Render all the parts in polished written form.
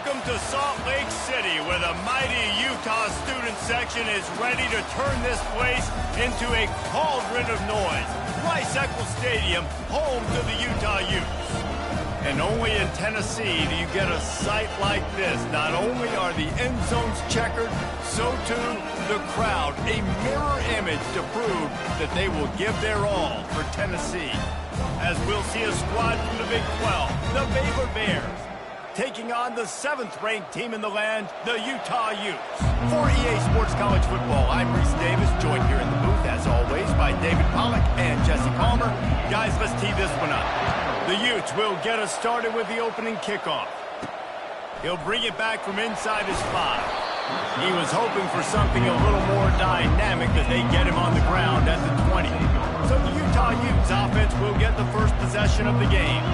Welcome to Salt Lake City, where the mighty Utah student section is ready to turn this place into a cauldron of noise. Rice-Eccles Stadium, home to the Utah Utes. And only in Tennessee do you get a sight like this. Not only are the end zones checkered, so too the crowd, a mirror image to prove that they will give their all for Tennessee. As we'll see a squad from the Big 12, the Baylor Bears, taking on the 7th-ranked team in the land, the Utah Utes. For EA Sports College Football, I'm Reese Davis, joined here in the booth, as always, by David Pollack and Jesse Palmer. Guys, let's tee this one up. The Utes will get us started with the opening kickoff. He'll bring it back from inside his 5. He was hoping for something a little more dynamic as they get him on the ground at the 20. So the Utah Utes offense will get the first possession of the game.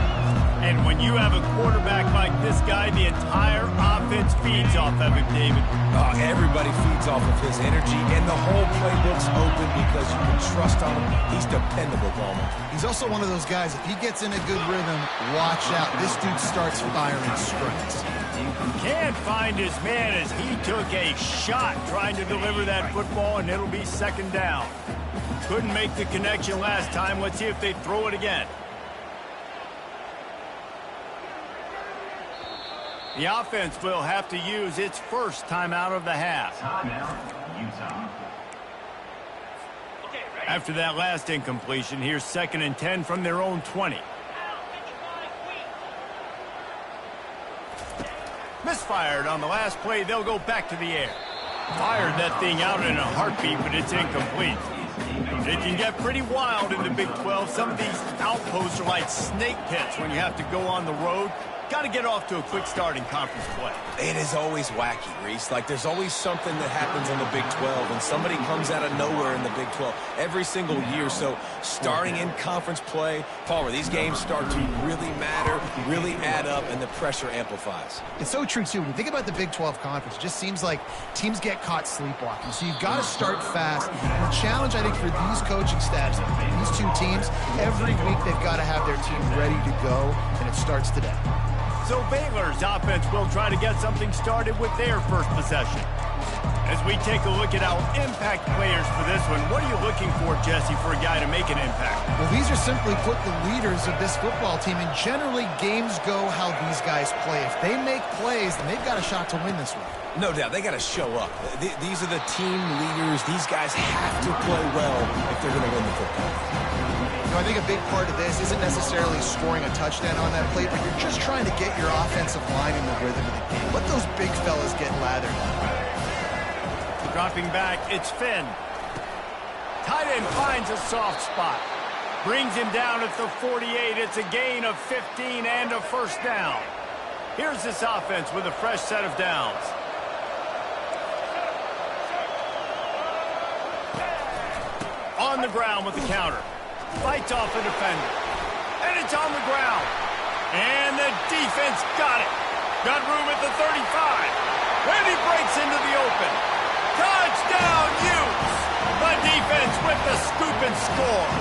And when you have a quarterback like this guy, the entire offense feeds off of him, David. Everybody feeds off of his energy, and the whole playbook's open because you can trust on him. He's dependable, Palmer. He's also one of those guys, if he gets in a good rhythm, watch out. This dude starts firing strikes. Can't find his man as he took a shot trying to deliver that football, and it'll be second down. Couldn't make the connection last time. Let's see if they throw it again. The offense will have to use its first timeout of the half. Utah. After that last incompletion, here's 2nd and 10 from their own 20. Misfired on the last play. They'll go back to the air. Fired that thing out in a heartbeat, but it's incomplete. It can get pretty wild in the Big 12. Some of these outposts are like snake pits when you have to go on the road. Got to get off to a quick start in conference play. It is always wacky, Reese. Like, there's always something that happens in the Big 12, and somebody comes out of nowhere in the Big 12 every single year. So, starting in conference play, Palmer, these games start to really matter, really add up, and the pressure amplifies. It's so true, too. When you think about the Big 12 Conference, it just seems like teams get caught sleepwalking. So you've got to start fast. And the challenge, I think, for these coaching staffs, these two teams, every week they've got to have their team ready to go, and it starts today. So Baylor's offense will try to get something started with their first possession. As we take a look at our impact players for this one, what are you looking for, Jesse, for a guy to make an impact? Well, these are simply put the leaders of this football team, and generally games go how these guys play. If they make plays, then they've got a shot to win this one. No doubt, they got to show up. These are the team leaders. These guys have to play well if they're going to win the football. I think a big part of this isn't necessarily scoring a touchdown on that play, but you're just trying to get your offensive line in the rhythm of the game. Let those big fellas get lathered. Dropping back, it's Finn. Tight end finds a soft spot. Brings him down at the 48. It's a gain of 15 and a first down. Here's this offense with a fresh set of downs. On the ground with the counter. Fights off the defender. And it's on the ground. And the defense got it. Got room at the 35. And he breaks into the open. Touchdown, Utes! The defense with the scoop and score.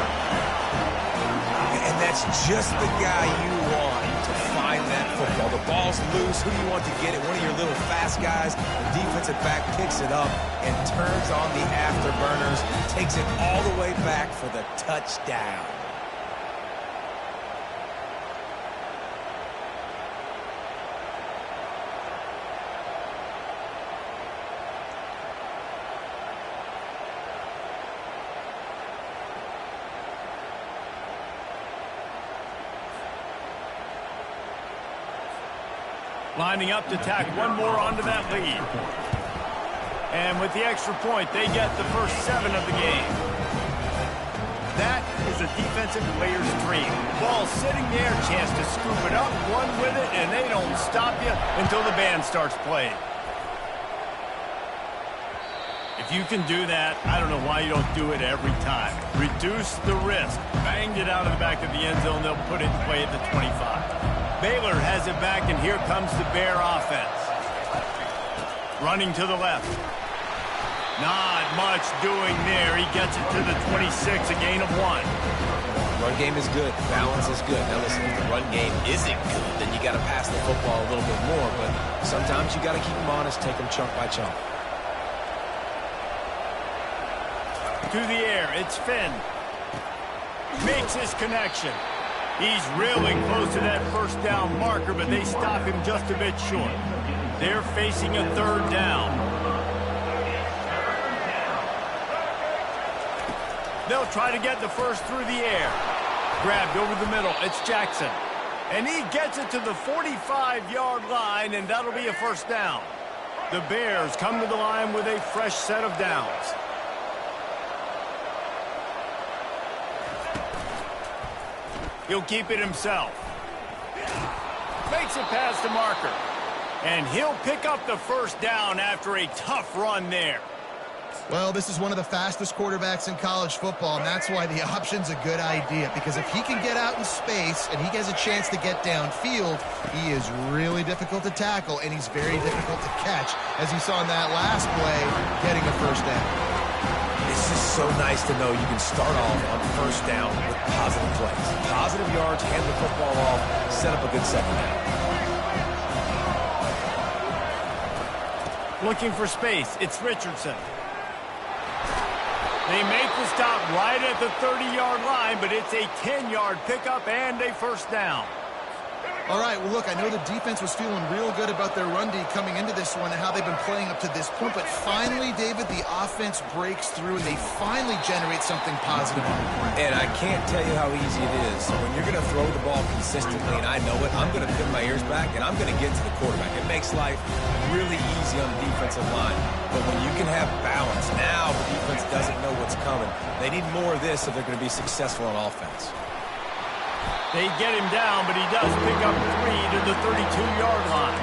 And that's just the guy you want to find that football. The ball's loose. Who do you want to get it? One of your little fast guys. The defensive back picks it up and turns on the afterburners. Takes it all the way back for the touchdown. Lining up to tack one more onto that lead. And with the extra point, they get the first 7 of the game. That is a defensive player's dream. Ball sitting there, chance to scoop it up, run with it, and they don't stop you until the band starts playing. If you can do that, I don't know why you don't do it every time. Reduce the risk. Banged it out of the back of the end zone. They'll put it in play at the 25. Baylor has it back, and here comes the Bear offense. Running to the left. Not much doing there. He gets it to the 26, a gain of 1. Run game is good. Balance is good. Now listen, if the run game isn't good, then you got to pass the football a little bit more. But sometimes you got to keep them honest, take them chunk by chunk. To the air, it's Finn. Makes his connection. He's really close to that first down marker, but they stop him just a bit short. They're facing a third down. They'll try to get the first through the air. Grabbed over the middle. It's Jackson. And he gets it to the 45-yard line, and that'll be a first down. The Bears come to the line with a fresh set of downs. He'll keep it himself. Makes it past the marker. And he'll pick up the first down after a tough run there. Well, this is one of the fastest quarterbacks in college football, and that's why the option's a good idea. Because if he can get out in space and he has a chance to get downfield, he is really difficult to tackle, and he's very difficult to catch, as you saw in that last play, getting a first down. It's just so nice to know you can start off on first down with positive plays. Positive yards, hand the football off, set up a good second down. Looking for space, it's Richardson. They make the stop right at the 30-yard line, but it's a 10-yard pickup and a first down. All right, well, look, I know the defense was feeling real good about their run D coming into this one and how they've been playing up to this point, but finally, David, the offense breaks through and they finally generate something positive on the ground. And I can't tell you how easy it is. When you're going to throw the ball consistently, and I know it, I'm going to pin my ears back and I'm going to get to the quarterback. It makes life really easy on the defensive line. But when you can have balance, now the defense doesn't know what's coming. They need more of this if they're going to be successful on offense. They get him down, but he does pick up 3 to the 32-yard line.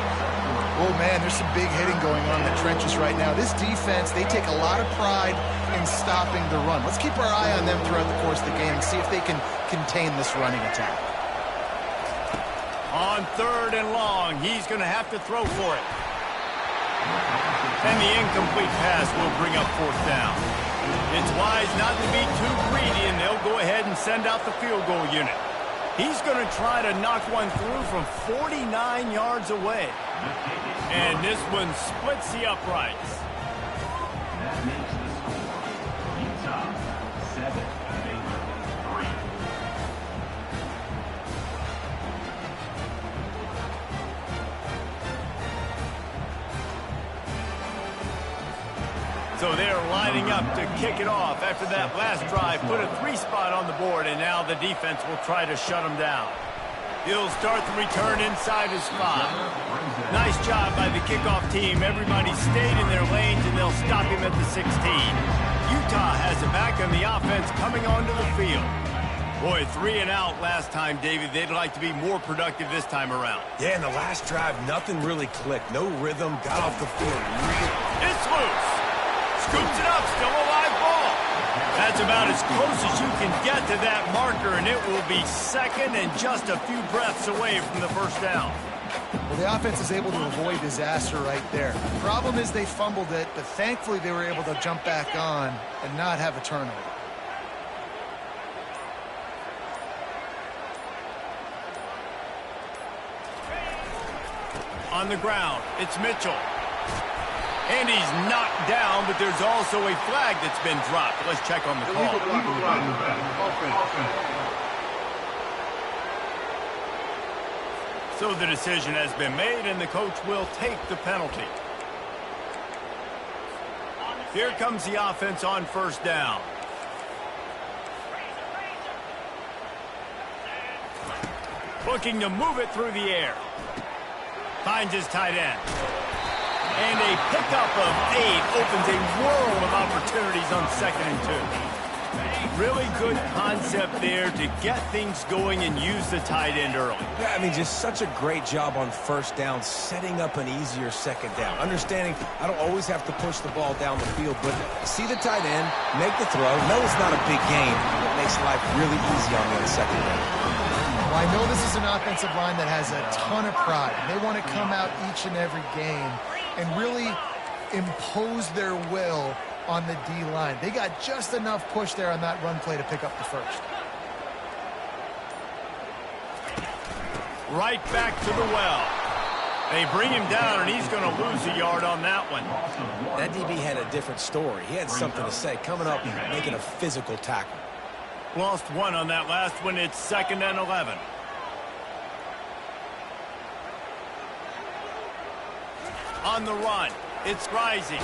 Oh, man, there's some big hitting going on in the trenches right now. This defense, they take a lot of pride in stopping the run. Let's keep our eye on them throughout the course of the game and see if they can contain this running attack. On 3rd and long, he's going to have to throw for it. And the incomplete pass will bring up 4th down. It's wise not to be too greedy, and they'll go ahead and send out the field goal unit. He's going to try to knock one through from 49 yards away. And this one splits the uprights. That makes the score Utah 7, Baylor 3. So they're lining up to kick it off after that last drive. Put a 3 spot on the board, and now the defense will try to shut them down. He'll start the return inside his 5. Nice job by the kickoff team. Everybody stayed in their lanes, and they'll stop him at the 16. Utah has it back, and the offense coming onto the field. Boy, 3 and out last time, David. They'd like to be more productive this time around. Yeah, in the last drive, nothing really clicked. No rhythm, got off the field. It's loose. Scoops it up, still a live ball. That's about as close as you can get to that marker, and it will be second and just a few breaths away from the first down. Well, the offense is able to avoid disaster right there. The problem is they fumbled it, but thankfully they were able to jump back on and not have a turnover. On the ground, it's Mitchell. And he's knocked down, but there's also a flag that's been dropped. Let's check on the call. So the decision has been made, and the coach will take the penalty. Here comes the offense on first down. Looking to move it through the air. Finds his tight end. And a pickup of 8 opens a world of opportunities on 2nd and 2. Really good concept there to get things going and use the tight end early. Yeah, I mean, just such a great job on first down, setting up an easier second down. Understanding I don't always have to push the ball down the field, but see the tight end, make the throw. No, it's not a big game. It makes life really easy on me on the second down. Well, I know this is an offensive line that has a ton of pride. They want to come out each and every game and really impose their will on the D-line. They got just enough push there on that run play to pick up the first. Right back to the well. They bring him down, and he's going to lose a yard on that one. That DB had a different story. He had something to say, coming up, making a physical tackle. Lost one on that last one. It's 2nd and 11. On the run, it's Rising.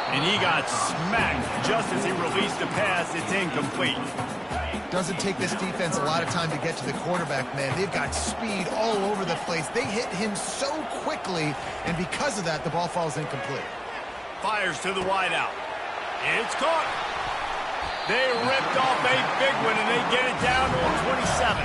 And he got smacked just as he released the pass. It's incomplete. Doesn't take this defense a lot of time to get to the quarterback, man. They've got speed all over the place. They hit him so quickly, and because of that, the ball falls incomplete. Fires to the wideout. It's caught. They ripped off a big one, and they get it down to a 27.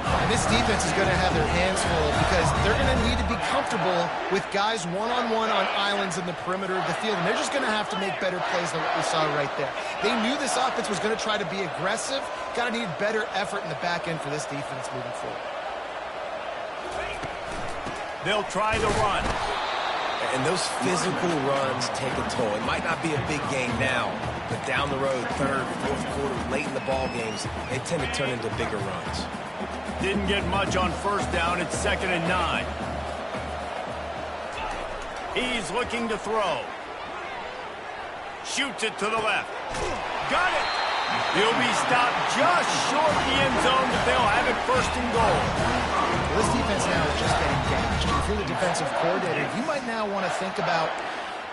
And this defense is going to have their hands full because they're going to need to be comfortable with guys one-on-one on islands in the perimeter of the field. And they're just going to have to make better plays than what we saw right there. They knew this offense was going to try to be aggressive. Got to need better effort in the back end for this defense moving forward. They'll try the run. And those physical runs take a toll. It might not be a big game now, but down the road, 3rd, 4th quarter, late in the ball games, they tend to turn into bigger runs. Didn't get much on 1st down. It's 2nd and 9. He's looking to throw. Shoots it to the left. Got it. He'll be stopped just short of the end zone, but they'll have it 1st and goal. Well, this defense now is just getting damaged. If you're the defensive coordinator, you might now want to think about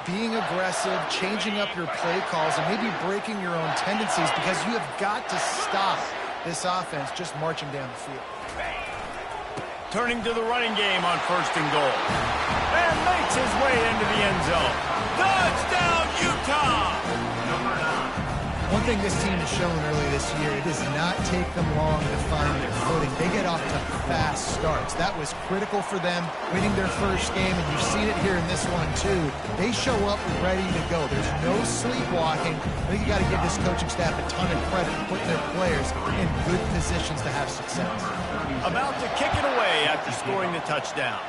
being aggressive, changing up your play calls, and maybe breaking your own tendencies because you have got to stop this offense just marching down the field. Turning to the running game on 1st and goal. And makes his way into the end zone. Touchdown, Utah! One thing this team has shown early this year, it does not take them long to find their footing. They get off to fast starts. That was critical for them, winning their 1st game, and you've seen it here in this one too. They show up ready to go. There's no sleepwalking. I think you got to give this coaching staff a ton of credit for putting their players in good positions to have success. About to kick it away after scoring the touchdown.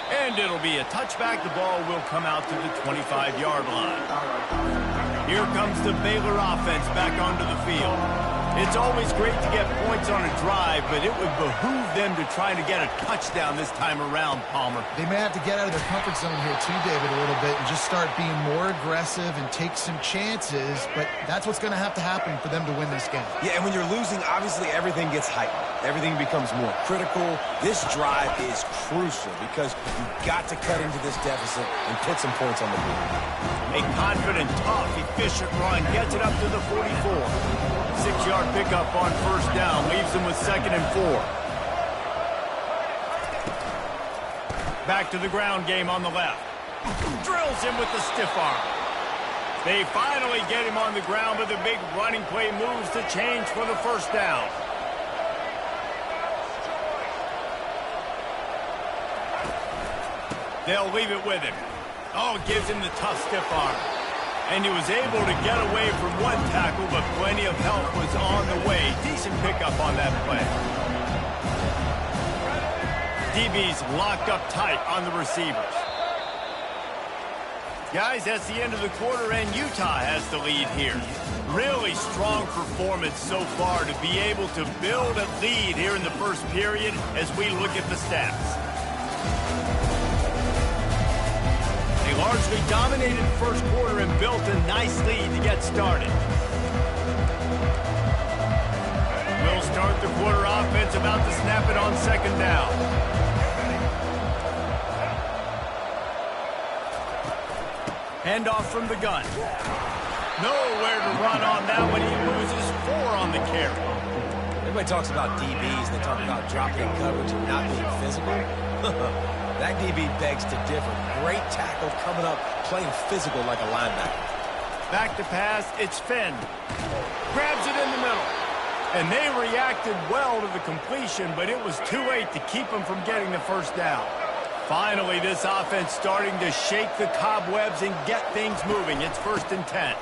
And it'll be a touchback. The ball will come out to the 25-yard line. Here comes the Baylor offense back onto the field. It's always great to get points on a drive, but it would behoove them to try to get a touchdown this time around, Palmer. They may have to get out of their comfort zone here too, David, a little bit and just start being more aggressive and take some chances, but that's what's going to happen for them to win this game. Yeah, and when you're losing, obviously everything gets heightened. Everything becomes more critical. This drive is crucial because you've got to cut into this deficit and put some points on the board. A confident, tough, efficient run gets it up to the 44. 6-yard pickup on 1st down leaves them with 2nd and 4. Back to the ground game on the left. Drills him with the stiff arm. They finally get him on the ground, but the big running play moves to change for the 1st down. They'll leave it with him. Oh, gives him the tough stiff arm. And he was able to get away from one tackle, but plenty of help was on the way. Decent pickup on that play. DB's locked up tight on the receivers. Guys, that's the end of the quarter, and Utah has the lead here. Really strong performance so far to be able to build a lead here in the 1st period as we look at the stats. They largely dominated 1st quarter and built a nice lead to get started. We'll start the quarter offense about to snap it on 2nd down. Handoff from the gun. Nowhere to run on that one. He loses 4 on the carry. Everybody talks about DBs. They talk about dropping in coverage and not being physical. That DB begs to differ. Great tackle coming up, playing physical like a linebacker. Back to pass, it's Finn. Grabs it in the middle. And they reacted well to the completion, but it was too late to keep them from getting the 1st down. Finally, this offense starting to shake the cobwebs and get things moving. It's 1st and 10.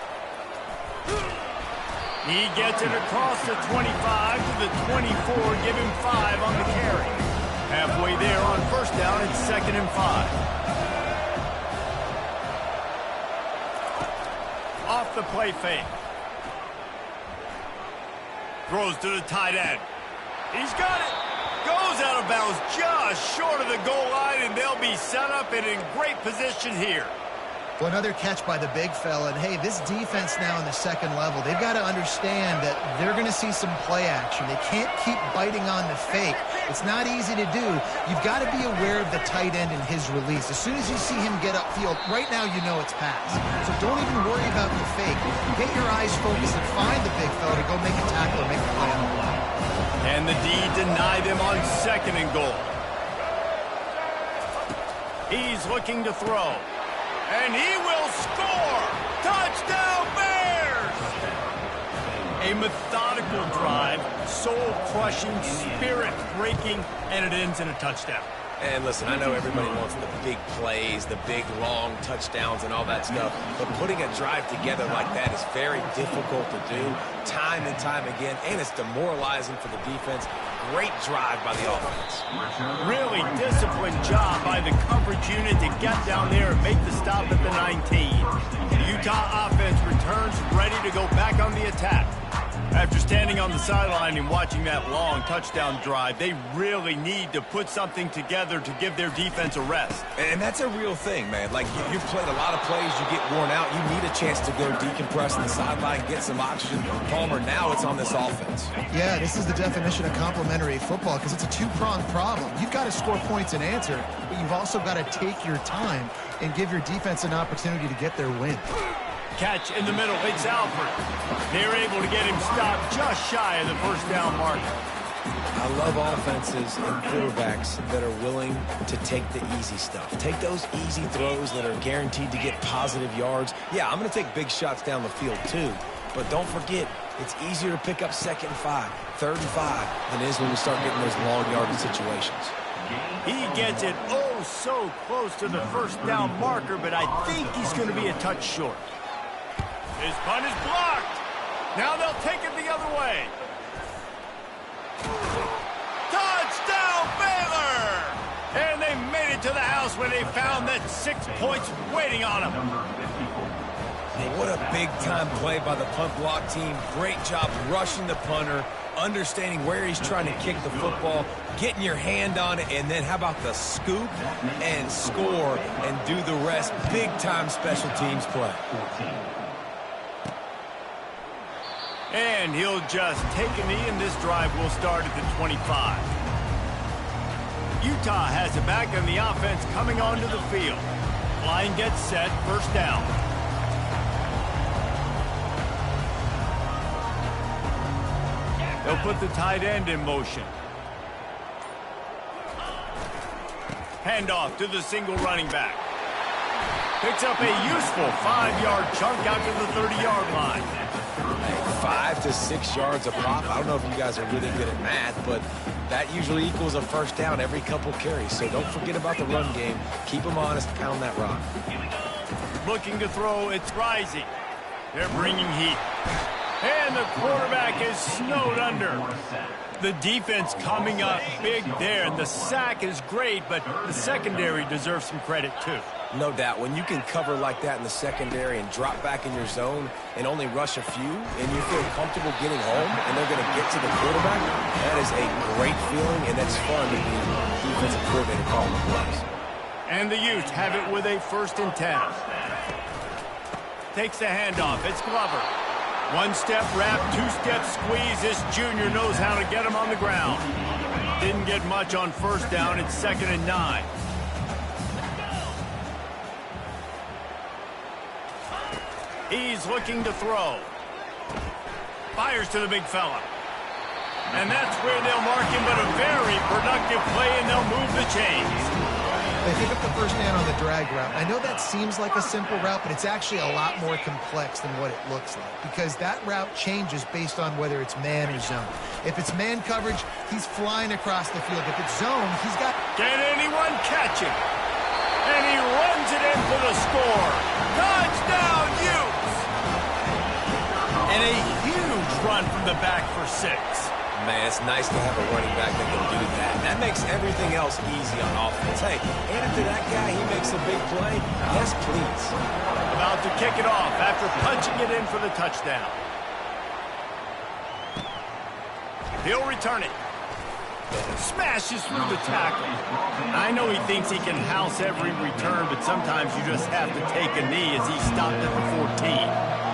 He gets it across the 25 to the 24, give him 5 on the carry. Halfway there on 1st down, it's 2nd and 5. Off the play fake. Throws to the tight end. He's got it. Goes out of bounds just short of the goal line, and they'll be set up and in great position here. Well, another catch by the big fella. And, hey, this defense now in the second level, they've got to understand that they're going to see some play action. They can't keep biting on the fake. It's not easy to do. You've got to be aware of the tight end and his release. As soon as you see him get upfield, right now you know it's pass. So don't even worry about the fake. Get your eyes focused and find the big fella to go make a tackle or make a play on the line. And the D denied them on second and goal. He's looking to throw. And he will score! Touchdown, Bears! A methodical drive, soul-crushing, spirit-breaking, and it ends in a touchdown. And listen, I know everybody wants the big plays, the big, long touchdowns and all that stuff, but putting a drive together like that is very difficult to do time and time again, and it's demoralizing for the defense. Great drive by the offense. Really disciplined job by the coverage unit to get down there and make the stop at the 19. The Utah offense returns ready to go back on the attack. After standing on the sideline and watching that long touchdown drive, they really need to put something together to give their defense a rest. And that's a real thing, man. Like, you've played a lot of plays, you get worn out, you need a chance to go decompress on the sideline, get some oxygen. Palmer, now it's on this offense. Yeah, this is the definition of complementary football because it's a two-pronged problem. You've got to score points and answer, but you've also got to take your time and give your defense an opportunity to get their win. Catch in the middle, it's Alford. They're able to get him stopped just shy of the first down marker. I love offenses and quarterbacks that are willing to take the easy stuff. Take those easy throws that are guaranteed to get positive yards. Yeah, I'm going to take big shots down the field too, but don't forget, it's easier to pick up 2nd and 5, 3rd and 5 than it is when we start getting those long yardage situations. He gets it oh so close to the first down marker, but I think he's going to be a touch short. His punt is blocked. Now they'll take it the other way. Touchdown, Baylor! And they made it to the house when they found that 6 points waiting on them. What a big-time play by the punt block team. Great job rushing the punter, understanding where he's trying to kick the football, getting your hand on it, and then how about the scoop and score and do the rest. Big-time special teams play. And he'll just take a knee, and this drive will start at the 25. Utah has it back, and the offense coming onto the field. Line gets set, first down. They'll put the tight end in motion. Handoff to the single running back. Picks up a useful 5-yard chunk out to the 30-yard line. 5 to 6 yards a pop. I don't know if you guys are really good at math, but that usually equals a first down every couple carries. So don't forget about the run game. Keep them honest, pound that rock. Looking to throw, it's Rising. They're bringing heat. And the quarterback is snowed under. The defense coming up big there, and the sack is great, but the secondary deserves some credit too. No doubt. When you can cover like that in the secondary and drop back in your zone and only rush a few, and you feel comfortable getting home and they're going to get to the quarterback, that is a great feeling, and that's fun to be defensive coordinator calling the plays. And the Utes have it with a 1st and 10. Takes the handoff. It's Glover. 1-step wrap, 2-step squeeze. This junior knows how to get him on the ground. Didn't get much on first down. It's 2nd and 9. He's looking to throw. Fires to the big fella. And that's where they'll mark him, but a very productive play, and they'll move the chains. They pick up the first down on the drag route. I know that seems like a simple route, but it's actually a lot more complex than what it looks like because that route changes based on whether it's man or zone. If it's man coverage, he's flying across the field. If it's zone, he's got... Can anyone catch him? And he runs it in for the score. Touchdown, Utes! And a huge run from the back for 6. Man, it's nice to have a running back that can do that. That makes everything else easy on offense. Hey, hand it to that guy, he makes a big play. Yes, please. About to kick it off after punching it in for the touchdown. He'll return it. Smashes through the tackle. I know he thinks he can house every return, but sometimes you just have to take a knee as he stopped at the 14.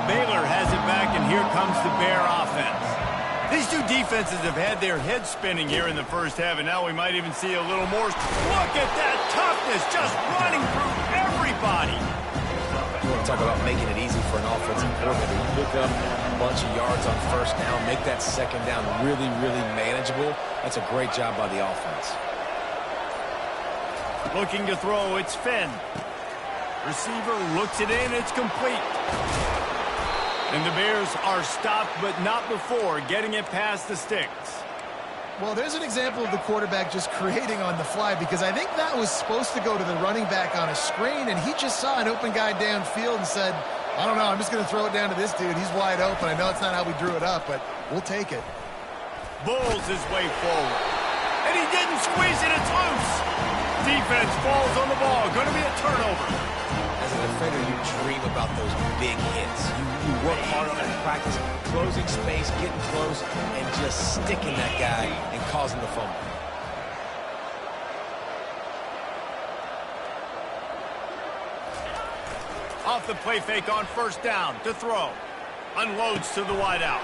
Baylor has it back, and here comes the Bear offense. These two defenses have had their heads spinning here in the first half, and now we might even see a little more. Look at that toughness, just running through everybody. You want to talk about making it easy for an offensive coordinator. You pick up a bunch of yards on first down, make that second down really, really manageable. That's a great job by the offense. Looking to throw, it's Finn. Receiver looks it in, it's complete. And the Bears are stopped, but not before getting it past the sticks. Well, there's an example of the quarterback just creating on the fly, because I think that was supposed to go to the running back on a screen, and he just saw an open guy downfield and said, I don't know, I'm just going to throw it down to this dude. He's wide open. I know it's not how we drew it up, but we'll take it. Bulls his way forward. And he didn't squeeze it, it's loose. Defense falls on the ball. Going to be a turnover. As a defender, you dream about those big hits. You work hard on it in practice, closing space, getting close, and just sticking that guy and causing the fumble. Off the play fake on first down to throw. Unloads to the wideout.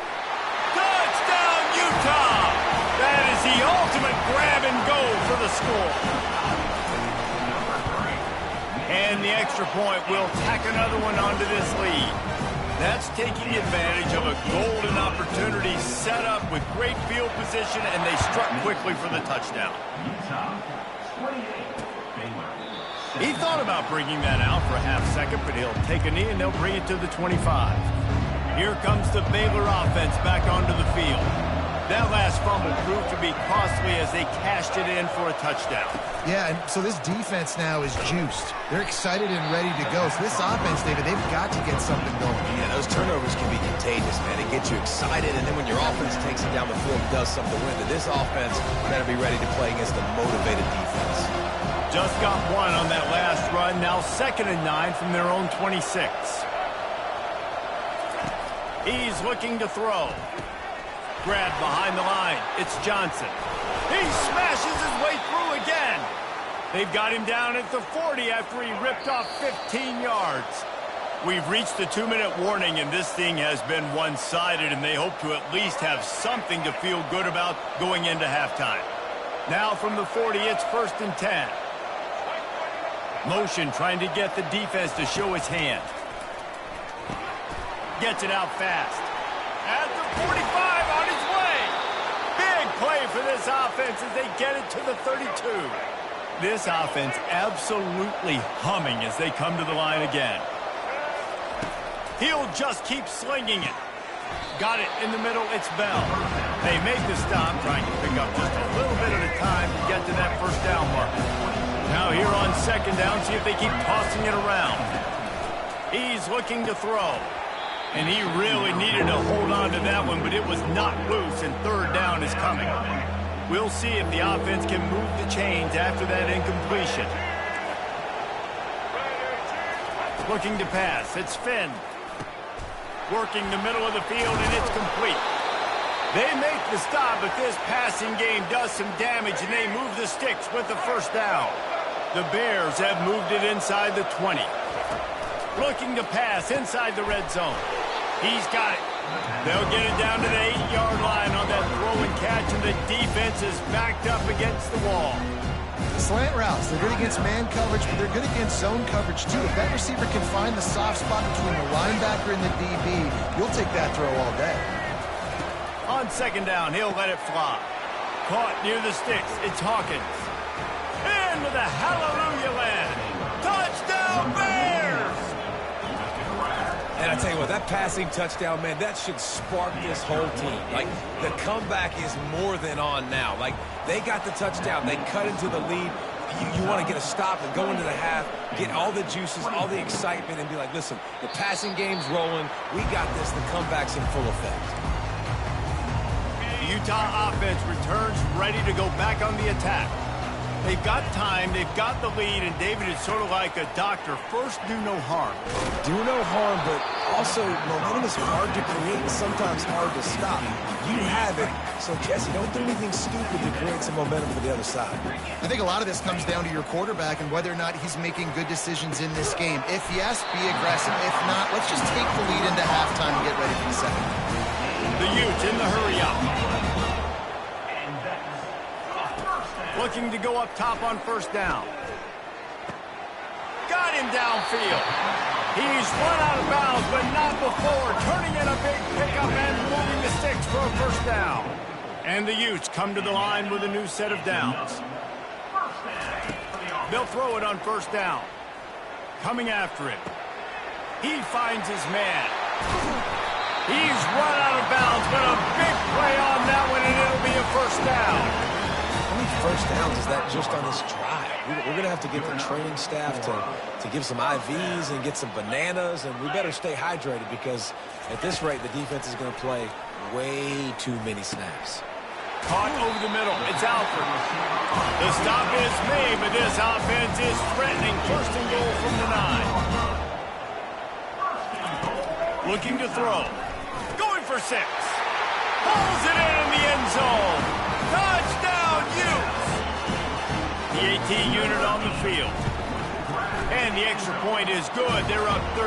Touchdown, Utah! That is the ultimate grab and go for the score. And the extra point will tack another one onto this lead. That's taking advantage of a golden opportunity set up with great field position, and they struck quickly for the touchdown. He thought about bringing that out for a half second, but he'll take a knee and they'll bring it to the 25. Here comes the Baylor offense back onto the field. That last fumble proved to be costly as they cashed it in for a touchdown. Yeah, and so this defense now is juiced. They're excited and ready to go. So this offense, David, they've got to get something going. Yeah, those turnovers can be contagious, man. It gets you excited, and then when your offense takes it down the field and does something to win, then this offense got to be ready to play against a motivated defense. Just got one on that last run. Now 2nd and 9 from their own 26. He's looking to throw. Grab behind the line. It's Johnson. He smashes his way through again. They've got him down at the 40 after he ripped off 15 yards. We've reached the 2-minute warning, and this thing has been one-sided, and they hope to at least have something to feel good about going into halftime. Now from the 40, it's 1st and 10. Motion trying to get the defense to show his hand. Gets it out fast. At the 45 on his way. Big play for this offense as they get it to the 32. This offense absolutely humming as they come to the line again. He'll just keep slinging it. Got it in the middle. It's Bell. They make the stop, trying to pick up just a little bit at a time to get to that first down marker. Now here on 2nd down, see if they keep tossing it around. He's looking to throw. And he really needed to hold on to that one, but it was not loose, and 3rd down is coming. We'll see if the offense can move the chains after that incompletion. Looking to pass. It's Finn. Working the middle of the field, and it's complete. They make the stop, but this passing game does some damage, and they move the sticks with the first down. The Bears have moved it inside the 20. Looking to pass inside the red zone. He's got it. They'll get it down to the 8-yard line on that throw and catch, and the defense is backed up against the wall. Slant routes, they're good against man coverage, but they're good against zone coverage too. If that receiver can find the soft spot between the linebacker and the DB, you'll take that throw all day. On 2nd down, he'll let it fly. Caught near the sticks. It's Hawkins. Into the hallelujah land. Touchdown, Bears! And I tell you what, that passing touchdown, man, that should spark this whole team. Like, the comeback is more than on now. Like, they got the touchdown. They cut into the lead. You want to get a stop and go into the half, get all the juices, all the excitement, and be like, listen, the passing game's rolling. We got this. The comeback's in full effect. The Utah offense returns ready to go back on the attack. They've got time, they've got the lead, and David is sort of like a doctor. First, do no harm. Do no harm, but Also, momentum is hard to create and sometimes hard to stop. You have it, so Jesse, don't do anything stupid to create some momentum to the other side. I think a lot of this comes down to your quarterback and whether or not he's making good decisions in this game. If yes, be aggressive. If not, let's just take the lead into halftime and get ready for the second. The Utes in the hurry up. Looking to go up top on first down. Got him downfield. He's run out of bounds, but not before. Turning in a big pickup and moving the sticks for a first down. And the Utes come to the line with a new set of downs. They'll throw it on first down. Coming after it. He finds his man. He's run out of bounds, but a big play on that one, and it'll be a first down. How many first downs is that just on this drive? We're going to have to get the training staff to give some IVs and get some bananas, and we better stay hydrated because at this rate, the defense is going to play way too many snaps. Caught over the middle. It's Alford. The stop is made, but this offense is threatening. First and goal from the 9. Looking to throw. Going for 6. Pulls it in the end zone. Touchdown, Utes. The 18 unit on the field. And the extra point is good. They're up 35-24.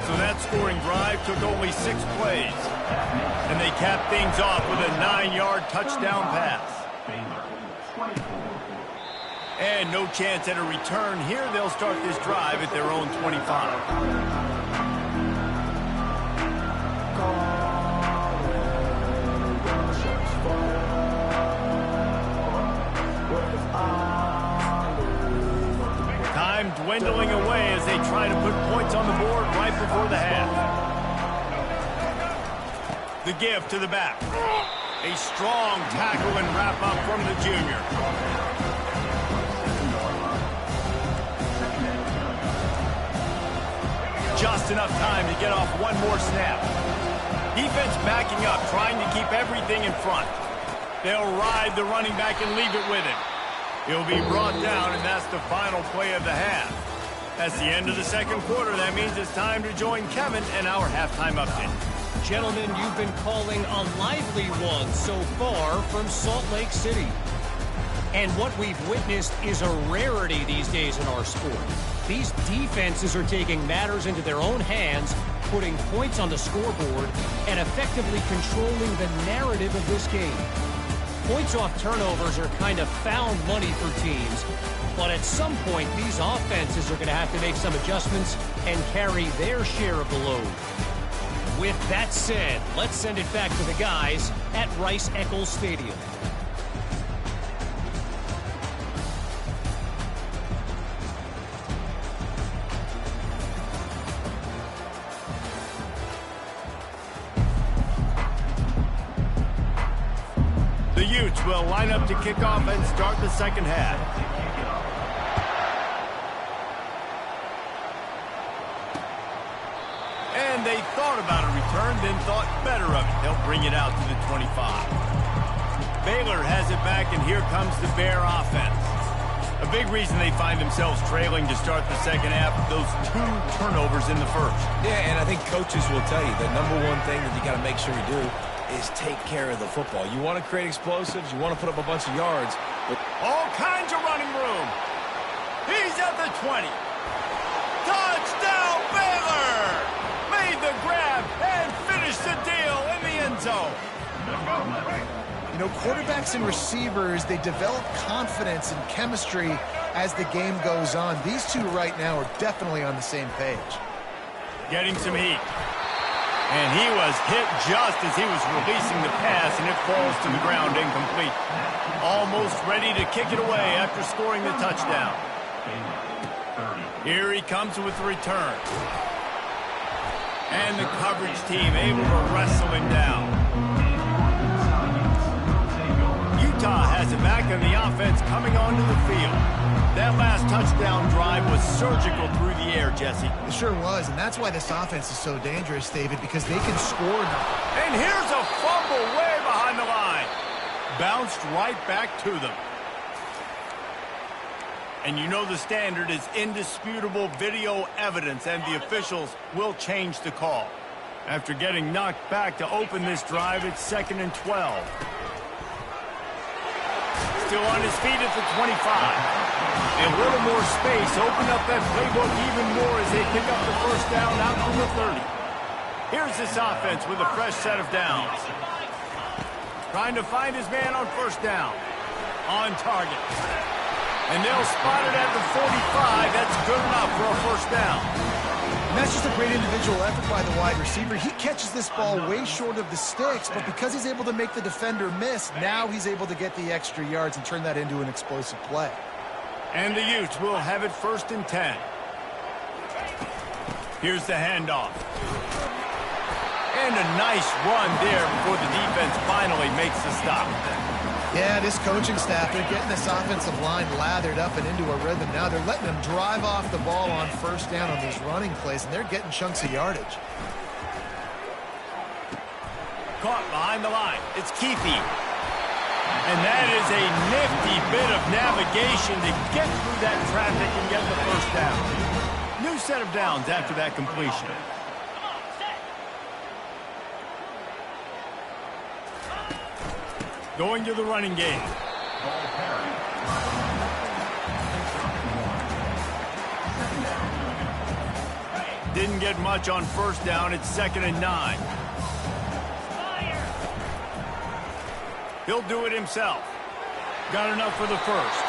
So that scoring drive took only 6 plays. And they capped things off with a 9-yard touchdown pass. And no chance at a return here. They'll start this drive at their own 25. Dwindling away as they try to put points on the board right before the half. The give to the back. A strong tackle and wrap up from the junior. Just enough time to get off one more snap. Defense backing up, trying to keep everything in front. They'll ride the running back and leave it with him. He'll be brought down, and that's the final play of the half. That's the end of the second quarter. That means it's time to join Kevin and our halftime update. Gentlemen, you've been calling a lively one so far from Salt Lake City. And what we've witnessed is a rarity these days in our sport. These defenses are taking matters into their own hands, putting points on the scoreboard, and effectively controlling the narrative of this game. Points off turnovers are kind of found money for teams, but at some point, these offenses are going to have to make some adjustments and carry their share of the load. With that said, let's send it back to the guys at Rice-Eccles Stadium. The Utes will line up to kick off and start the second half. And they thought about a return, then thought better of it. They'll bring it out to the 25. Baylor has it back, and here comes the Bear offense. A big reason they find themselves trailing to start the second half of those 2 turnovers in the first. Yeah, and I think coaches will tell you the number one thing that you got to make sure you do is take care of the football. You want to create explosives, you want to put up a bunch of yards, but all kinds of running room. He's at the 20. Touchdown, Baylor! Made the grab and finished the deal in the end zone. You know, quarterbacks and receivers, they develop confidence and chemistry as the game goes on. These two right now are definitely on the same page. Getting some heat. And he was hit just as he was releasing the pass, and it falls to the ground incomplete. Almost ready to kick it away after scoring the touchdown. Here he comes with the return. And the coverage team able to wrestle him down. Utah has it back, and the offense coming onto the field. That last touchdown drive was surgical through the air, Jesse. It sure was, and that's why this offense is so dangerous, David, because they can score now. And here's a fumble way behind the line. Bounced right back to them. And you know the standard is indisputable video evidence, and the officials will change the call. After getting knocked back to open this drive, it's 2nd and 12. Still on his feet at the 25. A little more space, open up that playbook even more as they pick up the first down out from the 30. Here's this offense with a fresh set of downs. Trying to find his man on first down. On target. And they'll spot it at the 45. That's good enough for a first down. And that's just a great individual effort by the wide receiver. He catches this ball way short of the sticks, but because he's able to make the defender miss, now he's able to get the extra yards and turn that into an explosive play. And the Utes will have it 1st and 10. Here's the handoff. And a nice run there before the defense finally makes the stop. Yeah, this coaching staff, they're getting this offensive line lathered up and into a rhythm now. They're letting them drive off the ball on first down on these running plays, and they're getting chunks of yardage. Caught behind the line. It's Keithy. And that is a nifty bit of navigation to get through that traffic and get the first down. New set of downs after that completion. Going to the running game. Didn't get much on first down. It's 2nd and 9. He'll do it himself. Got enough for the first.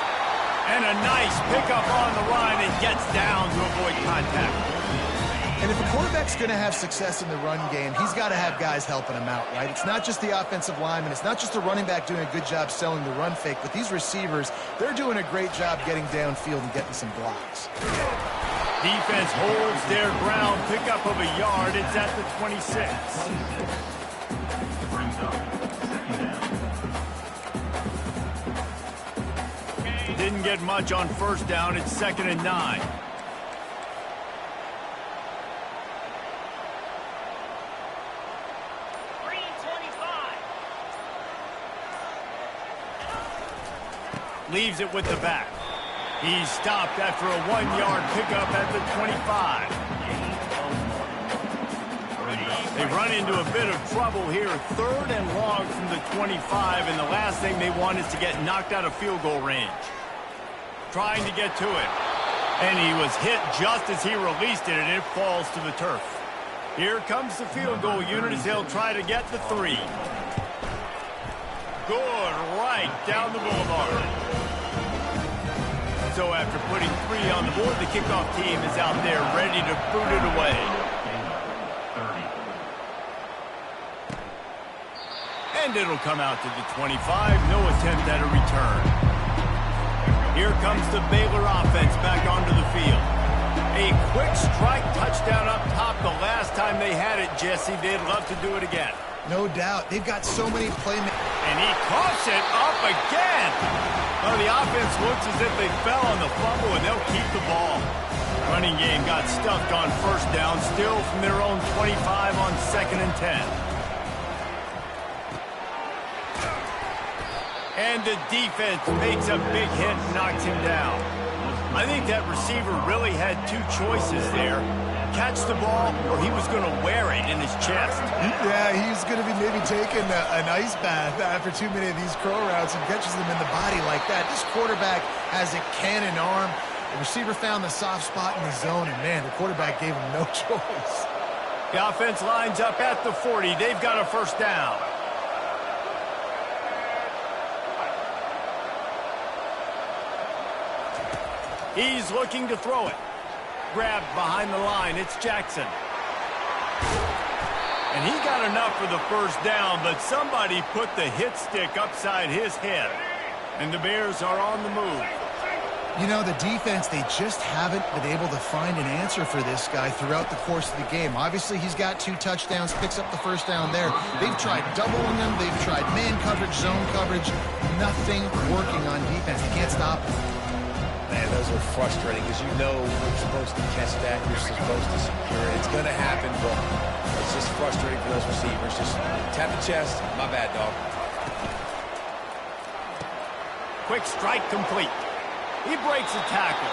And a nice pickup on the run and gets down to avoid contact. And if a quarterback's going to have success in the run game, he's got to have guys helping him out, right? It's not just the offensive lineman. It's not just the running back doing a good job selling the run fake, but these receivers, they're doing a great job getting downfield and getting some blocks. Defense holds their ground, pickup of a yard. It's at the 26. Didn't get much on first down. It's 2nd and 9. Leaves it with the back. He's stopped after a 1-yard pickup at the 25. They run into a bit of trouble here. 3rd and long from the 25, and the last thing they want is to get knocked out of field goal range. Trying to get to it. And he was hit just as he released it, and it falls to the turf. Here comes the field goal unit as they'll try to get the 3. Good, right down the boulevard. So after putting 3 on the board, the kickoff team is out there ready to boot it away. And it'll come out to the 25. No attempt at a return. Here comes the Baylor offense back onto the field. A quick strike touchdown up top the last time they had it, Jesse. They'd love to do it again. No doubt. They've got so many playmakers. And he coughs it up again. Well, the offense looks as if they fell on the fumble, and they'll keep the ball. Running game got stuffed on first down, still from their own 25 on 2nd and 10. And the defense makes a big hit and knocks him down. I think that receiver really had 2 choices there. Catch the ball, or he was going to wear it in his chest. Yeah, he's going to be maybe taking an ice bath after too many of these curl routes and catches them in the body like that. This quarterback has a cannon arm. The receiver found the soft spot in the zone, and, man, the quarterback gave him no choice. The offense lines up at the 40. They've got a first down. He's looking to throw it. Grabbed behind the line. It's Jackson. And he got enough for the first down, but somebody put the hit stick upside his head. And the Bears are on the move. You know, the defense, they just haven't been able to find an answer for this guy throughout the course of the game. Obviously, he's got 2 touchdowns, picks up the first down there. They've tried doubling him. They've tried man coverage, zone coverage. Nothing working on defense. They can't stop him. Man, those are frustrating because you know you're supposed to catch that. You're supposed to secure it. It's going to happen, but it's just frustrating for those receivers. Just tap the chest. My bad, dog. Quick strike complete. He breaks a tackle.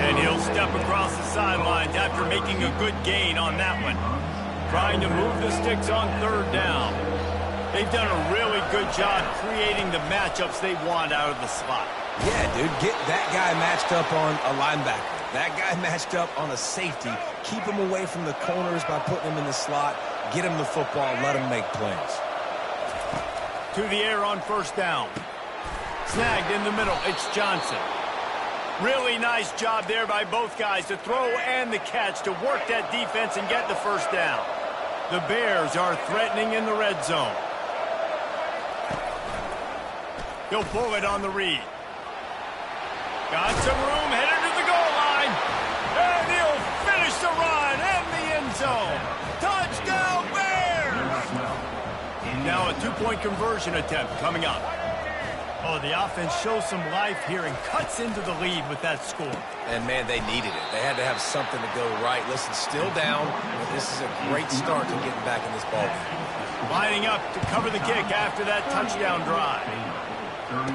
And he'll step across the sidelines after making a good gain on that one. Trying to move the sticks on third down. They've done a really good job creating the matchups they want out of the slot. Yeah, dude, get that guy matched up on a linebacker. That guy matched up on a safety. Keep him away from the corners by putting him in the slot. Get him the football. Let him make plays. To the air on first down. Snagged in the middle. It's Johnson. Really nice job there by both guys to throw and the catch to work that defense and get the first down. The Bears are threatening in the red zone. He'll pull it on the read. Got some room, headed to the goal line. And he'll finish the run in the end zone. Touchdown, Bears! Now a two-point conversion attempt coming up. Oh, the offense shows some life here and cuts into the lead with that score. And, man, they needed it. They had to have something to go right. Listen, still down, but this is a great start to getting back in this ball game. Lining up to cover the kick after that touchdown drive. 36.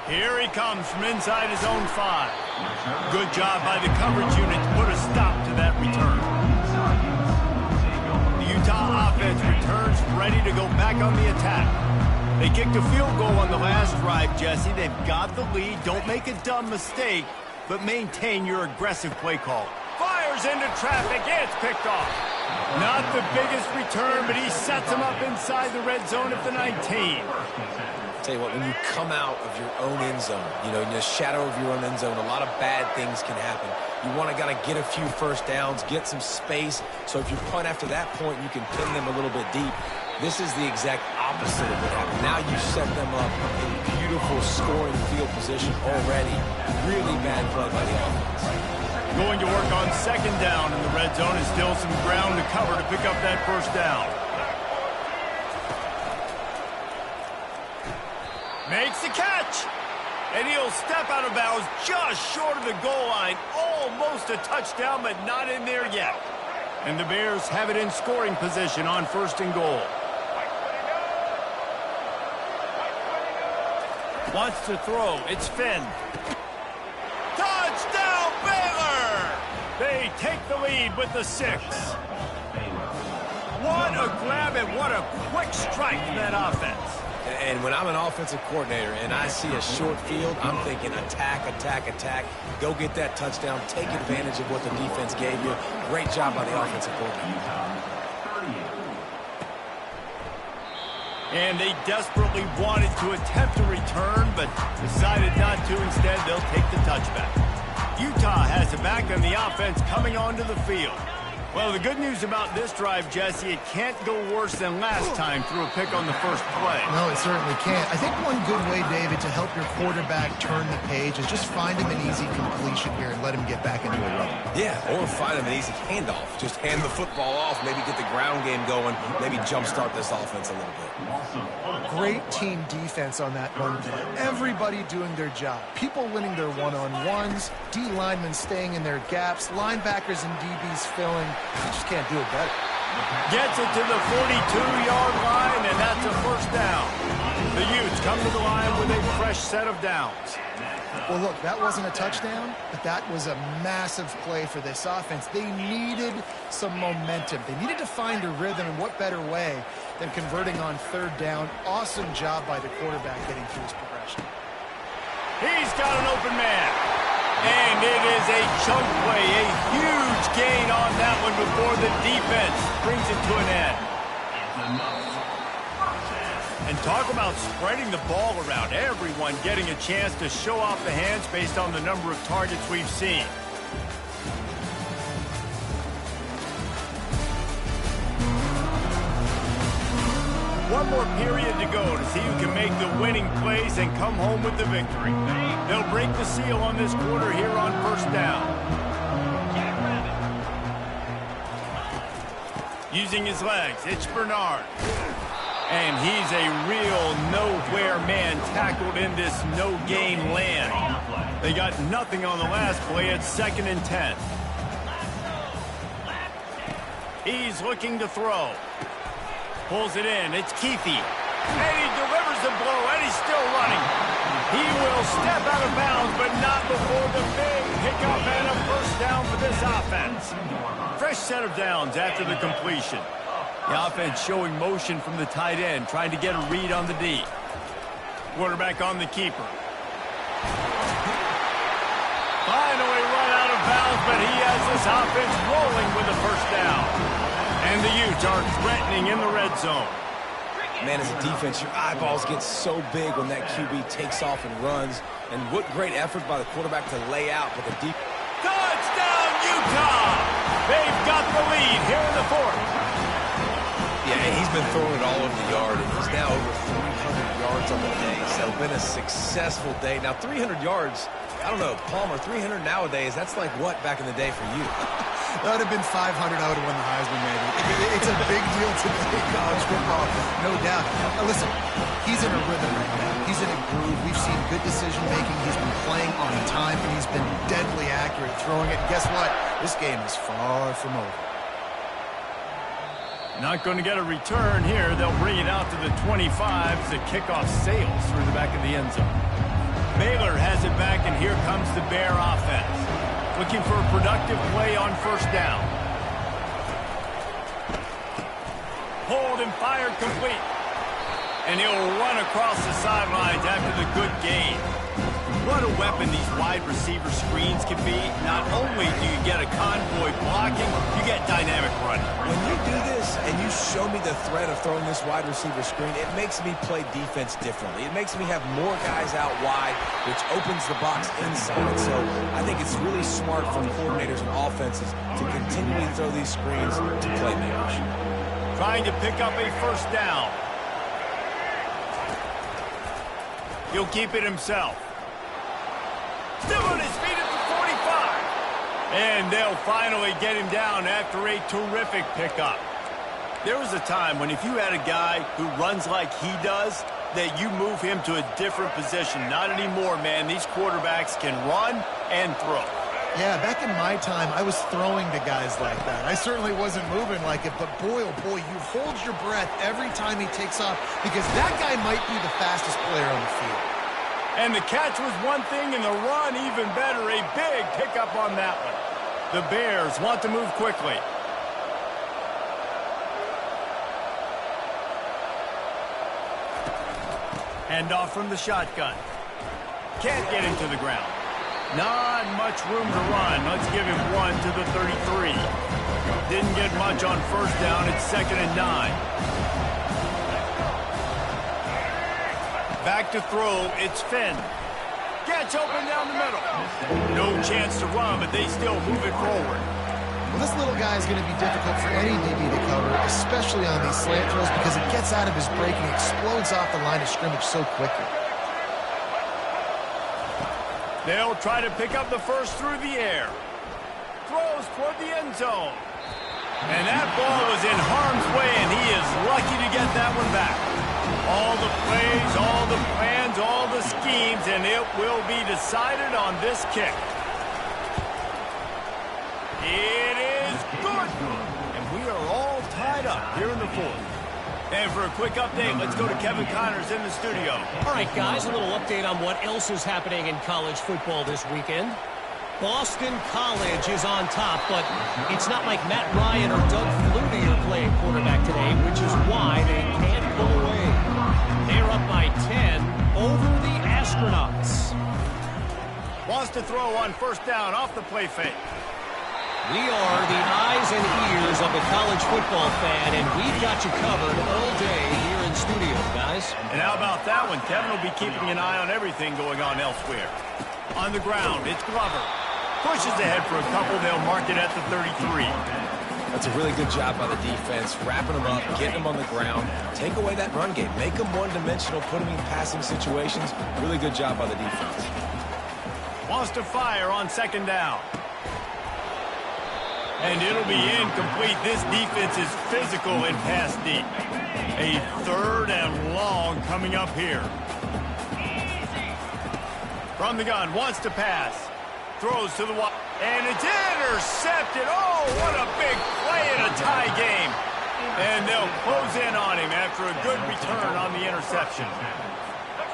Here he comes from inside his own 5. Good job by the coverage unit to put a stop to that return. The Utah offense returns ready to go back on the attack. They kicked a field goal on the last drive, Jesse. They've got the lead. Don't make a dumb mistake, but maintain your aggressive play call. Fires into traffic. It's picked off. Not the biggest return, but he sets him up inside the red zone at the 19. Tell you what, when you come out of your own end zone, you know, in the shadow of your own end zone, a lot of bad things can happen. You want to get a few first downs, get some space, so if you punt after that point, you can pin them a little bit deep. This is the exact opposite of what happened. Now you set them up in beautiful scoring field position already. Really bad play by the offense. Going to work on second down in the red zone and still some ground to cover to pick up that first down. Makes the catch. And he'll step out of bounds just short of the goal line. Almost a touchdown, but not in there yet. And the Bears have it in scoring position on first and goal. Wants to throw. It's Finn. Touchdown, Baylor! They take the lead with the 6. What a grab and what a quick strike from that offense. And when I'm an offensive coordinator and I see a short field, I'm thinking attack, attack, attack. Go get that touchdown. Take advantage of what the defense gave you. Great job by the offensive coordinator. And they desperately wanted to attempt a return, but decided not to. Instead, they'll take the touchback. Utah has it back on the offense coming onto the field. Well, the good news about this drive, Jesse, it can't go worse than last time through a pick on the first play. No, it certainly can't. I think one good way, David, to help your quarterback turn the page is just find him an easy completion here and let him get back into a run. Yeah, or find him an easy handoff. Just hand the football off, maybe get the ground game going, maybe jumpstart this offense a little bit. Great team defense on that run play. Everybody doing their job. People winning their one-on-ones, D linemen staying in their gaps, linebackers and DBs filling. You just can't do it better. Gets it to the 42-yard line, and that's a first down. The Utes come to the line with a fresh set of downs. Well, look, that wasn't a touchdown, but that was a massive play for this offense. They needed some momentum. They needed to find a rhythm, and what better way than converting on third down. Awesome job by the quarterback getting through his progression. He's got an open man. And it is a chunk play, a huge gain on that one before the defense brings it to an end. And talk about spreading the ball around. Everyone getting a chance to show off the hands based on the number of targets we've seen. One more period to go to see who can make the winning plays and come home with the victory. They'll break the seal on this quarter here on first down. Using his legs, it's Bernard. And he's a real nowhere man tackled in this no-gain land. They got nothing on the last play at 2nd and 10. He's looking to throw. Pulls it in. It's Keithy. And he delivers the blow, and he's still running. He will step out of bounds, but not before the big pickup and a first down for this offense. Fresh set of downs after the completion. The offense showing motion from the tight end, trying to get a read on the D. Quarterback on the keeper. Finally run out of bounds, but he has this offense rolling with a first down. And the Utes are threatening in the red zone. Man, as a defense, your eyeballs get so big when that QB takes off and runs. And what great effort by the quarterback to lay out, but the deep... Touchdown, Utah! They've got the lead here in the fourth. Yeah, and he's been throwing it all over the yard, and he's now over 300 yards on the day. So it's been a successful day. Now, 300 yards, I don't know, Palmer, 300 nowadays, that's like what back in the day for you? That would have been 500. I would have won the Heisman, maybe. It's a big deal today, college football, no doubt. Now, listen, he's in a rhythm right now. He's in a groove. We've seen good decision-making. He's been playing on time, and he's been deadly accurate throwing it. And guess what? This game is far from over. Not going to get a return here. They'll bring it out to the 25 as the kickoff sails through the back of the end zone. Baylor has it back, and here comes the Bear offense. Looking for a productive play on first down. Hold and fired complete. And he'll run across the sidelines after the good gain. What a weapon these wide receiver screens can be. Not only do you get a convoy blocking, you get dynamic running. When you do this and you show me the threat of throwing this wide receiver screen, it makes me play defense differently. It makes me have more guys out wide, which opens the box inside. So I think it's really smart from coordinators and offenses to continually throw these screens to playmakers. Trying to pick up a first down. He'll keep it himself. Still on his feet at the 45. And they'll finally get him down after a terrific pickup. There was a time when if you had a guy who runs like he does, that you move him to a different position. Not anymore, man. These quarterbacks can run and throw. Yeah, back in my time, I was throwing to guys like that. I certainly wasn't moving like it, but boy, oh boy, you hold your breath every time he takes off because that guy might be the fastest player on the field. And the catch was one thing, and the run even better. A big pickup on that one. The Bears want to move quickly. Handoff from the shotgun. Can't get him to the ground. Not much room to run. Let's give him one to the 33. Didn't get much on first down. It's 2nd and 9. Back to throw, it's Finn. Gets open down the middle. No chance to run, but they still move it forward. Well, this little guy is going to be difficult for any DB to cover, especially on these slant throws because it gets out of his break and explodes off the line of scrimmage so quickly. They'll try to pick up the first through the air. Throws toward the end zone. And that ball was in harm's way, and he is lucky to get that one back. All the plays, all the plans, all the schemes, and it will be decided on this kick. It is good. And we are all tied up here in the fourth. And for a quick update, let's go to Kevin Connors in the studio. All right, guys, a little update on what else is happening in college football this weekend. Boston College is on top, but it's not like Matt Ryan or Doug Flutie are playing quarterback today, which is why they can't pull away. They're up by 10 over the Astronauts. Wants to throw on first down off the play fake. We are the eyes and ears of the college football fan, and we've got you covered all day here in studio, guys. And how about that one? Kevin will be keeping an eye on everything going on elsewhere. On the ground, it's Glover. Pushes ahead for a couple. They'll mark it at the 33. That's a really good job by the defense, wrapping them up, getting them on the ground. Take away that run game. Make them one-dimensional, put them in passing situations. Really good job by the defense. Wants to fire on second down. And it'll be incomplete. This defense is physical and pass deep. A 3rd and long coming up here. From the gun, wants to pass. Throws to the wide. And it's intercepted. Oh, what a big play in a tie game. And they'll close in on him after a good return on the interception.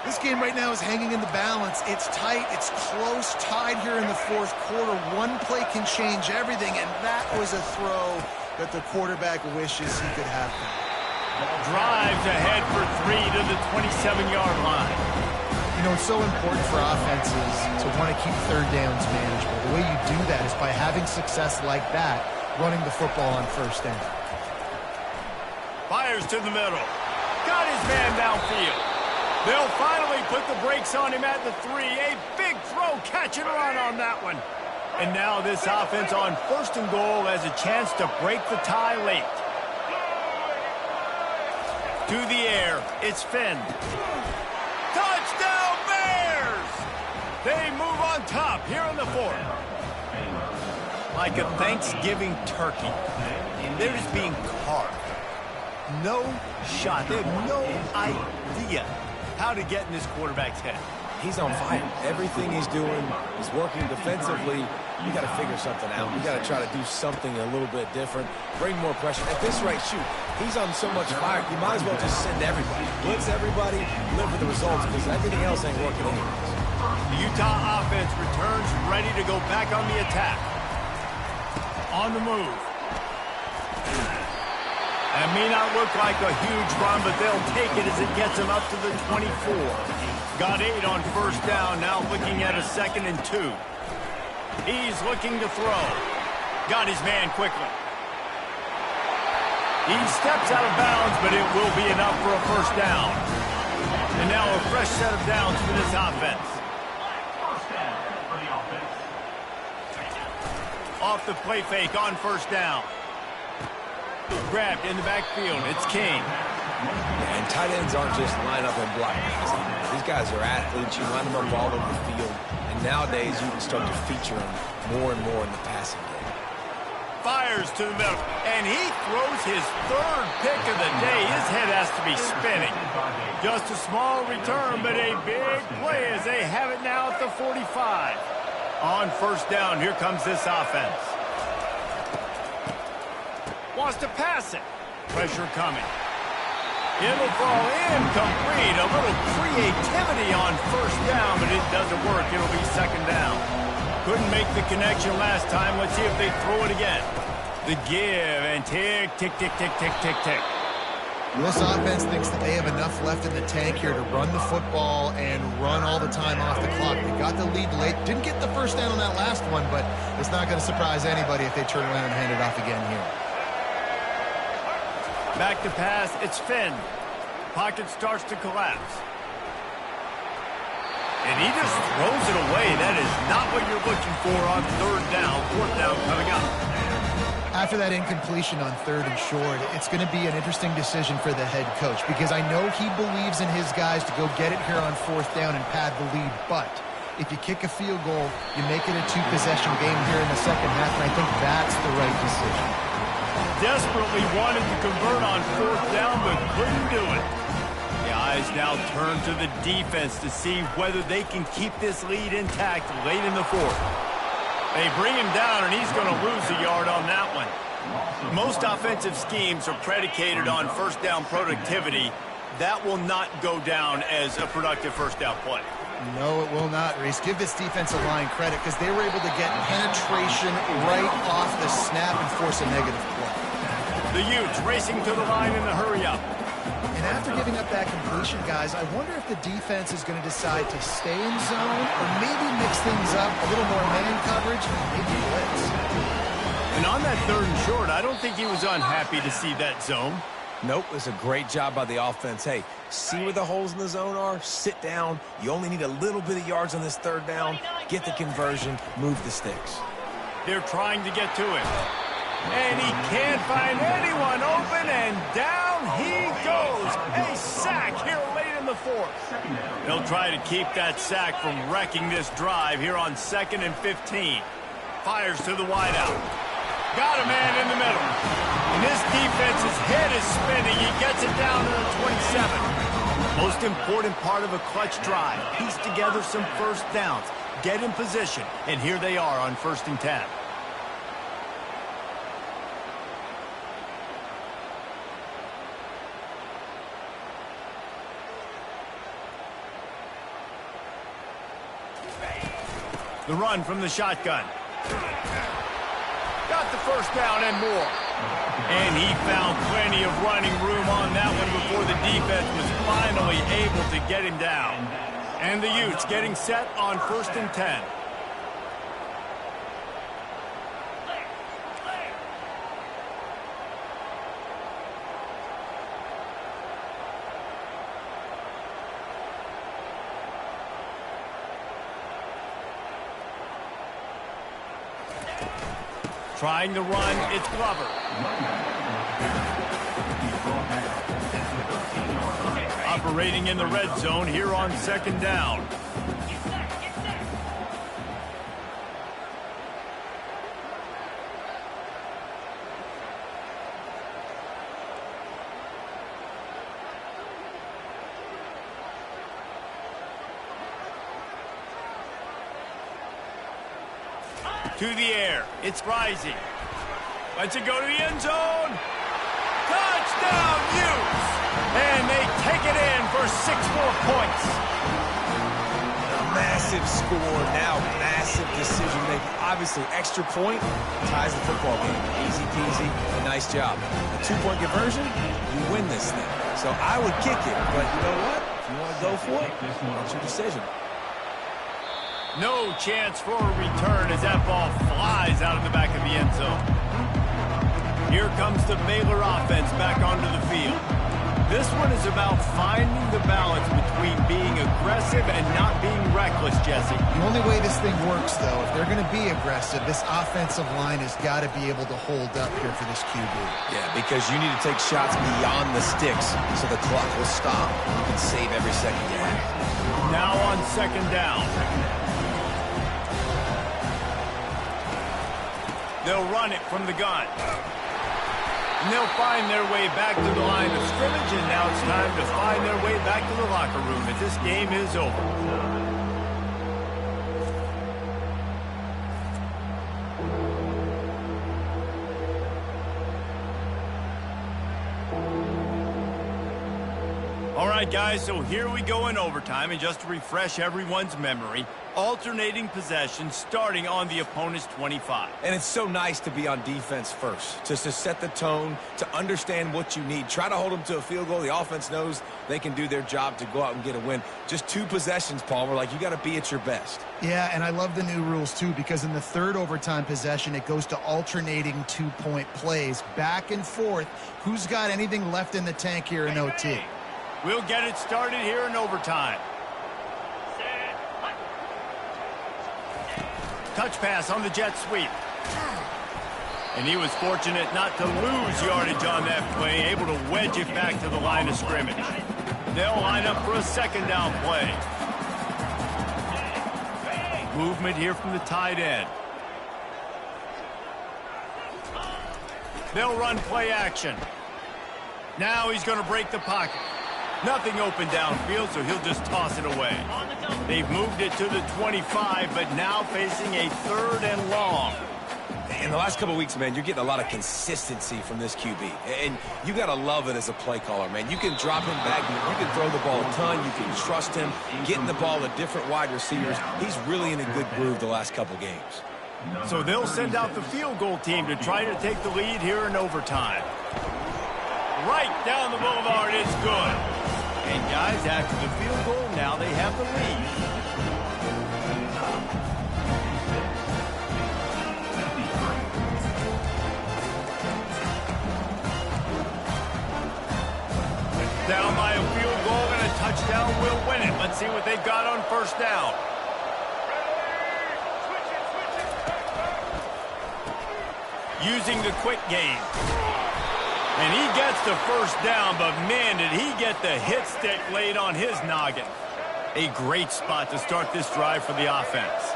This game right now is hanging in the balance. It's tight. It's close, tied here in the fourth quarter. One play can change everything, and that was a throw that the quarterback wishes he could have done. Drives ahead for 3 to the 27-yard line. You know, it's so important for offenses to want to keep third downs manageable. The way you do that is by having success like that, running the football on first down. Fires to the middle. Got his man downfield. They'll finally put the brakes on him at the 3. A big throw, catch and run on that one. And now this offense on first and goal has a chance to break the tie late. To the air, it's Finn. Touchdown Bears! They move on top here in the fourth. Like a Thanksgiving turkey, they're just being carved. No shot. They have no idea how to get in this quarterback's head. He's on fire. Everything he's doing is working defensively. You got to figure something out. You got to try to do something a little bit different. Bring more pressure. At this rate, shoot, he's on so much fire. You might as well just send everybody. Blitz everybody, live with the results, because everything else ain't working anyways. The Utah offense returns ready to go back on the attack. On the move. That may not look like a huge run, but they'll take it as it gets them up to the 24. Got 8 on first down, now looking at a 2nd and 2. He's looking to throw. Got his man quickly. He steps out of bounds, but it will be enough for a first down. And now a fresh set of downs for this offense. Off the play fake on first down. Grabbed in the backfield. It's King. And tight ends aren't just line up and block guys. These guys are athletes. You line them up all over the field. And nowadays, you can start to feature them more and more in the passing game. Fires to the middle. And he throws his 3rd pick of the day. His head has to be spinning. Just a small return, but a big play as they have it now at the 45. On first down, here comes this offense. Wants to pass it. Pressure coming. It'll fall incomplete. A little creativity on first down, but it doesn't work. It'll be 2nd down. Couldn't make the connection last time. Let's see if they throw it again. The give and tick, tick, tick, tick, tick, tick, tick. This offense thinks that they have enough left in the tank here to run the football and run all the time off the clock. They got the lead late. Didn't get the first down on that last one, but it's not going to surprise anybody if they turn around and hand it off again here. Back to pass, it's Finn. Pocket starts to collapse. And he just throws it away. That is not what you're looking for on 3rd down. 4th down coming up. After that incompletion on 3rd and short, it's going to be an interesting decision for the head coach because I know he believes in his guys to go get it here on 4th down and pad the lead, but if you kick a field goal, you make it a 2-possession game here in the second half, and I think that's the right decision. Desperately wanted to convert on 4th down, but couldn't do it. The eyes now turn to the defense to see whether they can keep this lead intact late in the 4th. They bring him down, and he's going to lose a yard on that one. Most offensive schemes are predicated on first down productivity. That will not go down as a productive first down play. No, it will not, Reese. Give this defensive line credit because they were able to get penetration right off the snap and force a negative play. The Utes racing to the line in the hurry-up. And after giving up that completion, guys, I wonder if the defense is going to decide to stay in zone or maybe mix things up, a little more man coverage, maybe blitz. And on that 3rd and short, I don't think he was unhappy to see that zone. Nope, it was a great job by the offense. Hey, see where the holes in the zone are? Sit down. You only need a little bit of yards on this 3rd down. Get the conversion. Move the sticks. They're trying to get to him. And he can't find anyone open, and down he goes. A sack here late in the 4th. They'll try to keep that sack from wrecking this drive here on 2nd and 15. Fires to the wideout. Got a man in the middle. And this defense's head is spinning. He gets it down to the 27. Most important part of a clutch drive. Piece together some first downs. Get in position. And here they are on 1st and 10. The run from the shotgun. Got the first down and more. And he found plenty of running room on that one before the defense was finally able to get him down. And the Utes getting set on 1st and 10. Trying to run, it's Glover. Operating in the red zone here on 2nd down. To the air. It's Rising. Lets it go to the end zone. Touchdown, Utes! And they take it in for 6 more points. Massive score, now massive decision making. Obviously, extra point ties the football game. Easy peasy, nice job. A 2-point conversion, you win this thing. So I would kick it, but you know what? If you want to go for it, that's your decision. No chance for a return as that ball flies out of the back of the end zone. Here comes the Baylor offense back onto the field. This one is about finding the balance between being aggressive and not being reckless, Jesse. The only way this thing works, though, if they're going to be aggressive, this offensive line has got to be able to hold up here for this QB. Yeah, because you need to take shots beyond the sticks so the clock will stop. You can save every second you have. Now on 2nd down. They'll run it from the gun. And they'll find their way back to the line of scrimmage, and now it's time to find their way back to the locker room as this game is over. All right, guys, so here we go in overtime, and just to refresh everyone's memory, alternating possession starting on the opponent's 25. And it's so nice to be on defense first, just to set the tone, to understand what you need. Try to hold them to a field goal. The offense knows they can do their job to go out and get a win. Just 2 possessions, Palmer, like you got to be at your best. Yeah, and I love the new rules, too, because in the 3rd overtime possession, it goes to alternating 2-point plays, back and forth. Who's got anything left in the tank here in OT? We'll get it started here in overtime. Touch pass on the jet sweep. And he was fortunate not to lose yardage on that play, able to wedge it back to the line of scrimmage. They'll line up for a 2nd down play. Movement here from the tight end. They'll run play action. Now he's going to break the pocket. Nothing open downfield, so he'll just toss it away. They've moved it to the 25, but now facing a 3rd and long. In the last couple of weeks, man, you're getting a lot of consistency from this QB. And you got to love it as a play caller, man. You can drop him back. You can throw the ball a ton. You can trust him. Getting the ball to different wide receivers. He's really in a good groove the last couple games. So they'll send out the field goal team to try to take the lead here in overtime. Right down the boulevard, it's good. And guys, after the field goal, now they have the lead. Down by a field goal and a touchdown will win it. Let's see what they've got on 1st down. Using the quick game. And he gets the 1st down, but man, did he get the hit stick laid on his noggin. A great spot to start this drive for the offense.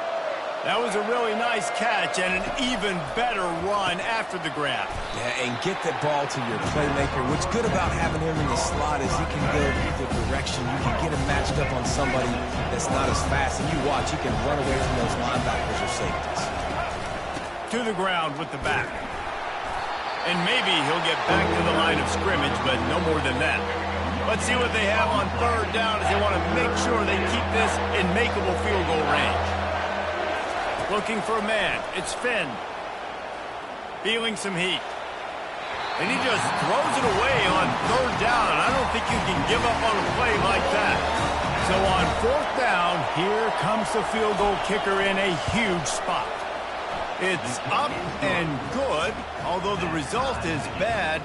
That was a really nice catch and an even better run after the grab. Yeah, and get the ball to your playmaker. What's good about having him in the slot is he can go either direction. You can get him matched up on somebody that's not as fast. And you watch, he can run away from those linebackers or safeties. To the ground with the back. And maybe he'll get back to the line of scrimmage, but no more than that. Let's see what they have on 3rd down as they want to make sure they keep this in makeable field goal range. Looking for a man. It's Finn. Feeling some heat. And he just throws it away on third down. I don't think you can give up on a play like that. So on fourth down, here comes the field goal kicker in a huge spot. It's up and good, although the result is bad.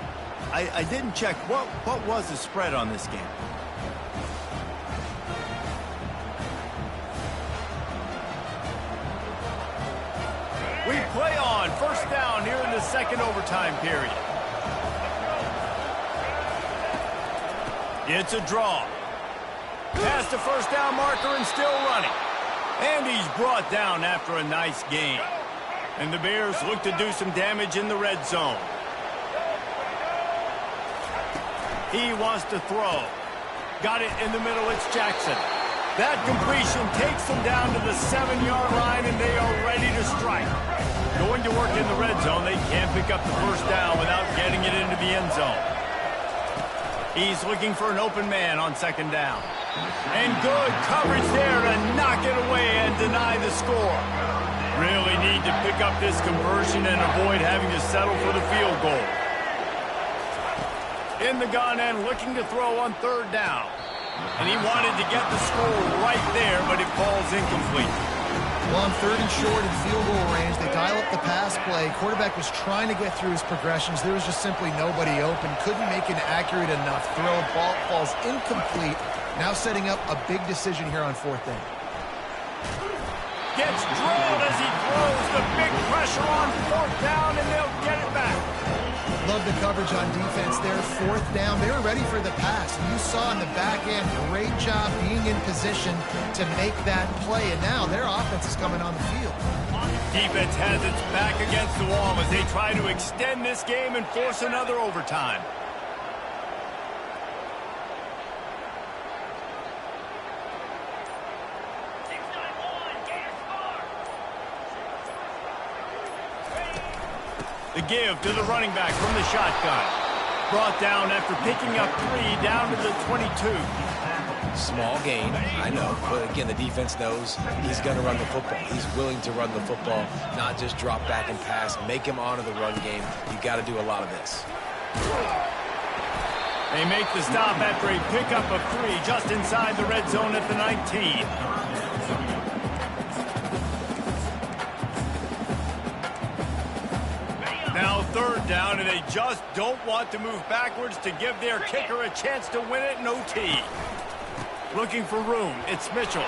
I didn't check. What was the spread on this game? We play on first down here in the second overtime period. It's a draw. Past the first down marker and still running. And he's brought down after a nice gain. And the Bears look to do some damage in the red zone. He wants to throw. Got it in the middle. It's Jackson. That completion takes them down to the 7-yard line, and they are ready to strike. Going to work in the red zone. They can't pick up the first down without getting it into the end zone. He's looking for an open man on second down. And good coverage there to knock it away and deny the score. Really need to pick up this conversion and avoid having to settle for the field goal. In the gun and looking to throw on third down. And he wanted to get the score right there, but it falls incomplete. Well, on third and short in field goal range, they dial up the pass play. Quarterback was trying to get through his progressions. There was just simply nobody open. Couldn't make an accurate enough throw. Ball falls incomplete. Now setting up a big decision here on fourth down. Gets drilled as he throws. The big pressure on fourth down, and they'll get it back. Love the coverage on defense there. Fourth down. They were ready for the pass. And you saw in the back end, great job being in position to make that play. And now their offense is coming on the field. Defense has its back against the wall as they try to extend this game and force another overtime. The give to the running back from the shotgun. Brought down after picking up 3 down to the 22. Small gain, I know. But again, the defense knows he's going to run the football. He's willing to run the football, not just drop back and pass. Make him honor the run game. You got to do a lot of this. They make the stop after a pickup of 3 just inside the red zone at the 19. Now third down, and they just don't want to move backwards to give their kicker a chance to win it in OT. Looking for room, it's Mitchell.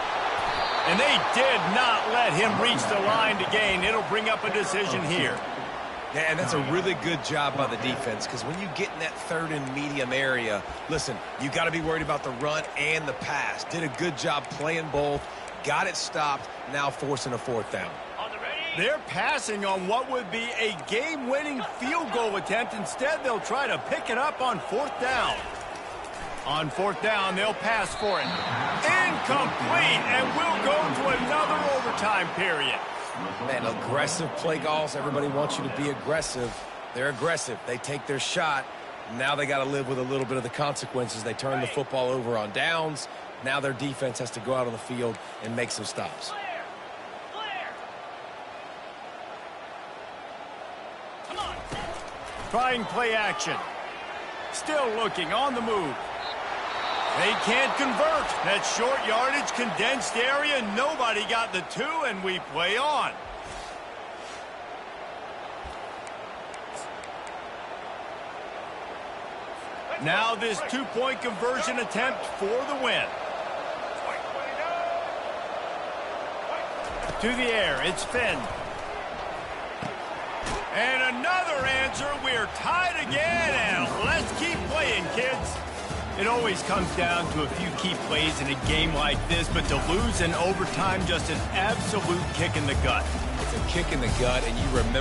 And they did not let him reach the line to gain. It'll bring up a decision here. Yeah, and that's a really good job by the defense, because when you get in that third and medium area, listen, you got to be worried about the run and the pass. Did a good job playing both, got it stopped, now forcing a fourth down. They're passing on what would be a game-winning field goal attempt. Instead, they'll try to pick it up on fourth down. On fourth down, they'll pass for it. Incomplete, and we'll go to another overtime period. Man, aggressive play calls. Everybody wants you to be aggressive. They're aggressive. They take their shot. Now they got to live with a little bit of the consequences. They turn the football over on downs. Now their defense has to go out on the field and make some stops. Trying play action. Still looking on the move. They can't convert. That short yardage, condensed area. Nobody got the 2, and we play on. Now this 2-point conversion attempt for the win. To the air, it's Finn. And another answer. We're tied again, and let's keep playing, kids. It always comes down to a few key plays in a game like this, but to lose in overtime, just an absolute kick in the gut. It's a kick in the gut, and you remember